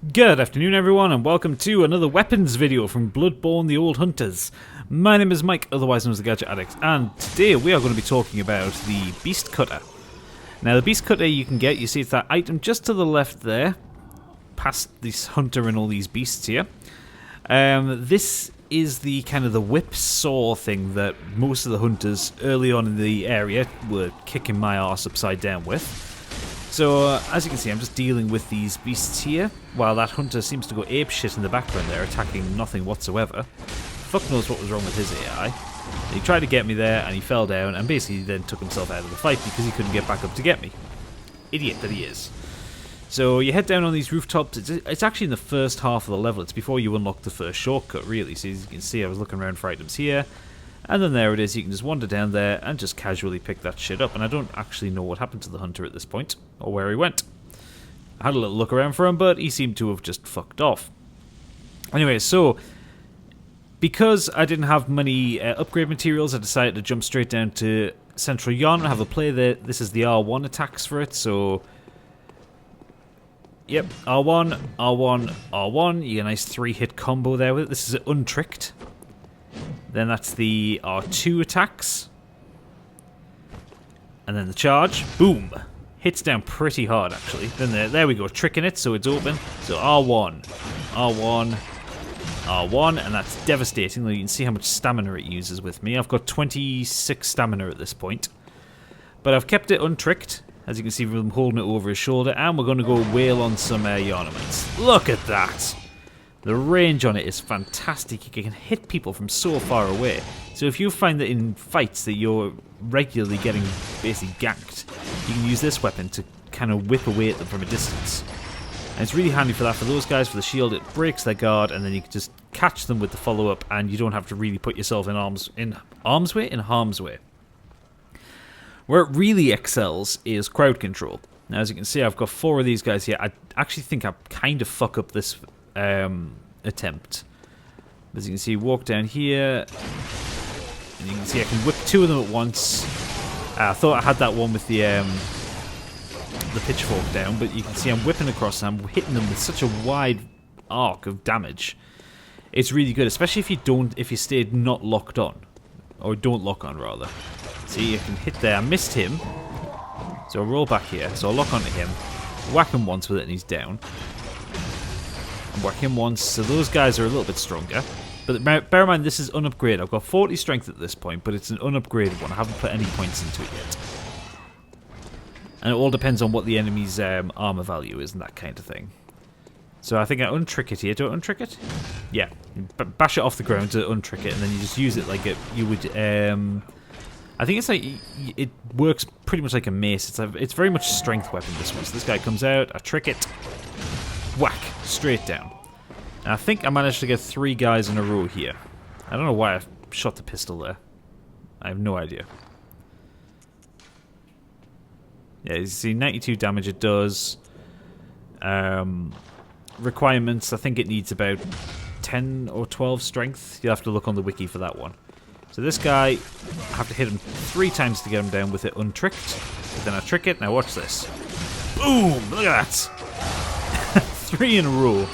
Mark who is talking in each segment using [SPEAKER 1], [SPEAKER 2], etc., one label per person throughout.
[SPEAKER 1] Good afternoon everyone and welcome to another weapons video from Bloodborne the Old Hunters. My name is Mike, otherwise known as the Gadget Addict, and today we are going to be talking about the Beast Cutter. Now the Beast Cutter you can get, you see it's that item just to the left there, past this hunter and all these beasts here. This is the kind of the whip saw thing that most of the hunters early on in the area were kicking my arse upside down with. So, as you can see, I'm just dealing with these beasts here, while that hunter seems to go apeshit in the background there, attacking nothing whatsoever. Fuck knows what was wrong with his AI. He tried to get me there, and he fell down, and basically then took himself out of the fight because he couldn't get back up to get me. Idiot that he is. So, you head down on these rooftops. It's actually in the first half of the level. It's before you unlock the first shortcut, really. So, as you can see, I was looking around for items here. And then there it is, you can just wander down there and just casually pick that shit up. And I don't actually know what happened to the hunter at this point, or where he went. I had a little look around for him, but he seemed to have just fucked off. Anyway, so, because I didn't have many upgrade materials, I decided to jump straight down to Central Yon and have a play there. This is the R1 attacks for it, so... Yep, R1, R1, R1. You get a nice 3-hit combo there with it. This is untricked. Then that's the R2 attacks. And then the charge. Boom. Hits down pretty hard, actually. Then there we go, tricking it, so it's open. So R1, R1, R1, and that's devastating. You can see how much stamina it uses with me. I've got 26 stamina at this point. But I've kept it untricked, as you can see from holding it over his shoulder, and we're going to go wail on some ornaments. Look at that! The range on it is fantastic. You can hit people from so far away. So if you find that in fights that you're regularly getting basically ganked, you can use this weapon to kind of whip away at them from a distance. And it's really handy for that. For those guys, for the shield, it breaks their guard, and then you can just catch them with the follow-up, and you don't have to really put yourself in harm's way. Where it really excels is crowd control. Now, as you can see, I've got 4 of these guys here. I actually think I kind of fuck up this attempt. As you can see, walk down here, and you can see I can whip 2 of them at once. I thought I had that one with the pitchfork down, but you can see I'm whipping across and I'm hitting them with such a wide arc of damage. It's really good, especially if you stayed not locked on, or don't lock on rather. See, you can hit there. I missed him, so I'll roll back here. So I'll lock onto him, whack him once with it, and he's down. Whack him once, so those guys are a little bit stronger. But bear in mind, this is unupgraded. I've got 40 strength at this point, but it's an unupgraded one. I haven't put any points into it yet. And it all depends on what the enemy's armor value is and that kind of thing. So I think I untrick it here. Do I untrick it? Yeah. Bash it off the ground to untrick it, and then you just use it like you would... I think it's like... It works pretty much like a mace. It's very much strength weapon, this one. So this guy comes out, I trick it. Whack, straight down. And I think I managed to get 3 guys in a row here. I don't know why I shot the pistol there. I have no idea. Yeah, you see 92 damage it does. Requirements, I think it needs about 10 or 12 strength. You'll have to look on the wiki for that one. So this guy, I have to hit him 3 times to get him down with it untricked. But then I trick it. Now watch this. Boom! Look at that! 3 in a row,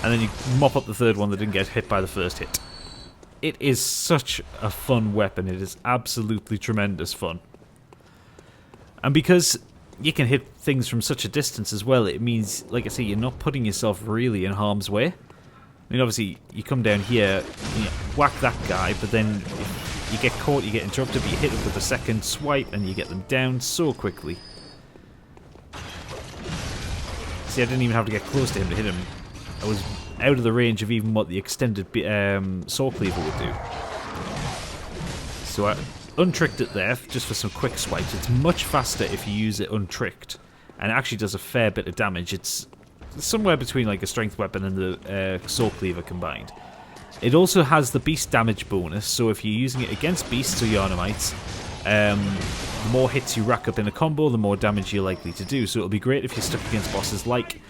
[SPEAKER 1] and then you mop up the 3rd one that didn't get hit by the first hit. It is such a fun weapon. It is absolutely tremendous fun. And because you can hit things from such a distance as well, it means, like I say, you're not putting yourself really in harm's way. I mean, obviously, you come down here, you whack that guy, but then if you get caught, you get interrupted, but you hit it with a 2nd swipe, and you get them down so quickly. See, I didn't even have to get close to him to hit him. I was out of the range of even what the extended saw cleaver would do. So I untricked it there, just for some quick swipes. It's much faster if you use it untricked, and it actually does a fair bit of damage. It's somewhere between like a strength weapon and the saw cleaver combined. It also has the beast damage bonus, so if you're using it against beasts or Yarnamites, the more hits you rack up in a combo, the more damage you're likely to do. So it'll be great if you're stuck against bosses like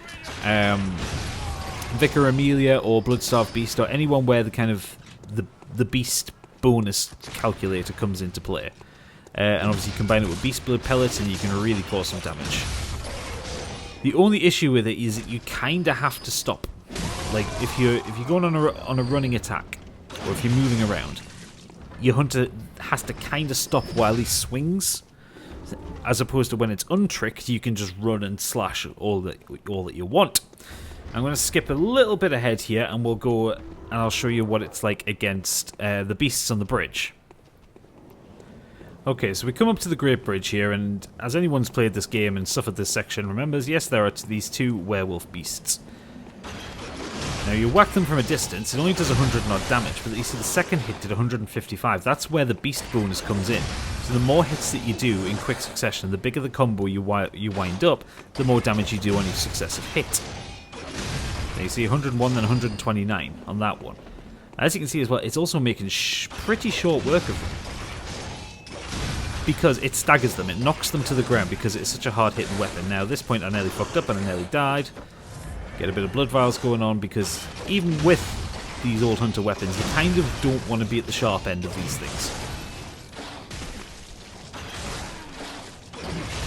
[SPEAKER 1] Vicar Amelia or Bloodstarved Beast, or anyone where the kind of the beast bonus calculator comes into play. And obviously you combine it with beast blood pellets and you can really cause some damage. The only issue with it is that you kind of have to stop. Like, if you're going on a running attack, or if you're moving around, your hunter has to kind of stop while he swings, as opposed to when it's untricked, you can just run and slash all that you want. I'm going to skip a little bit ahead here, and we'll go and I'll show you what it's like against the beasts on the bridge. Okay, so we come up to the Great Bridge here, and as anyone's played this game and suffered this section remembers, yes, there are these two werewolf beasts. Now, you whack them from a distance, it only does 100 and odd damage, but you see the second hit did 155. That's where the beast bonus comes in. So the more hits that you do in quick succession, the bigger the combo you wind up, the more damage you do on each successive hit. Now you see 101 then 129 on that one. As you can see as well, it's also making pretty short work of them. Because it staggers them, it knocks them to the ground because it's such a hard-hitting weapon. Now at this point I nearly fucked up and I nearly died. Get a bit of blood vials going on because even with these old hunter weapons, you kind of don't want to be at the sharp end of these things.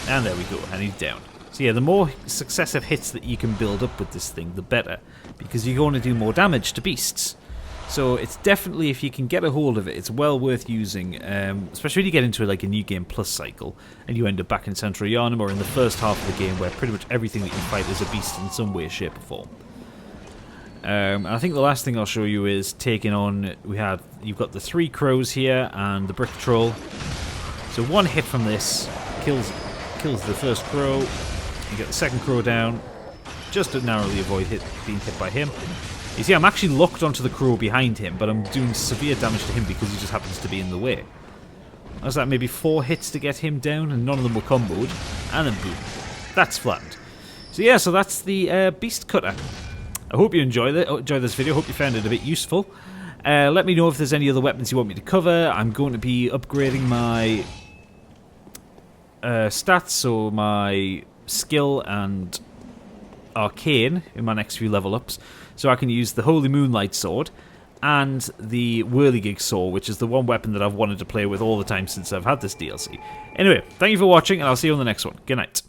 [SPEAKER 1] And there we go, and he's down. So yeah, the more successive hits that you can build up with this thing, the better. Because you're going to do more damage to beasts. So it's definitely, if you can get a hold of it, it's well worth using, especially when you get into like a new game plus cycle, and you end up back in Central Yarnum or in the first half of the game where pretty much everything that you fight is a beast in some way, shape or form. I think the last thing I'll show you is taking on, you've got the 3 crows here and the brick troll. So one hit from this kills the first crow, you get the second crow down, just to narrowly avoid being hit by him. You see, I'm actually locked onto the crow behind him, but I'm doing severe damage to him because he just happens to be in the way. I was like maybe 4 hits to get him down, and none of them were comboed. And then boom. That's flattened. So yeah, so that's the Beast Cutter. I hope you enjoyed this video. I hope you found it a bit useful. Let me know if there's any other weapons you want me to cover. I'm going to be upgrading my stats, so my skill and arcane in my next few level ups, so I can use the Holy Moonlight Sword and the Whirligig Saw, which is the one weapon that I've wanted to play with all the time since I've had this DLC. Anyway, thank you for watching, and I'll see you on the next one. Good night.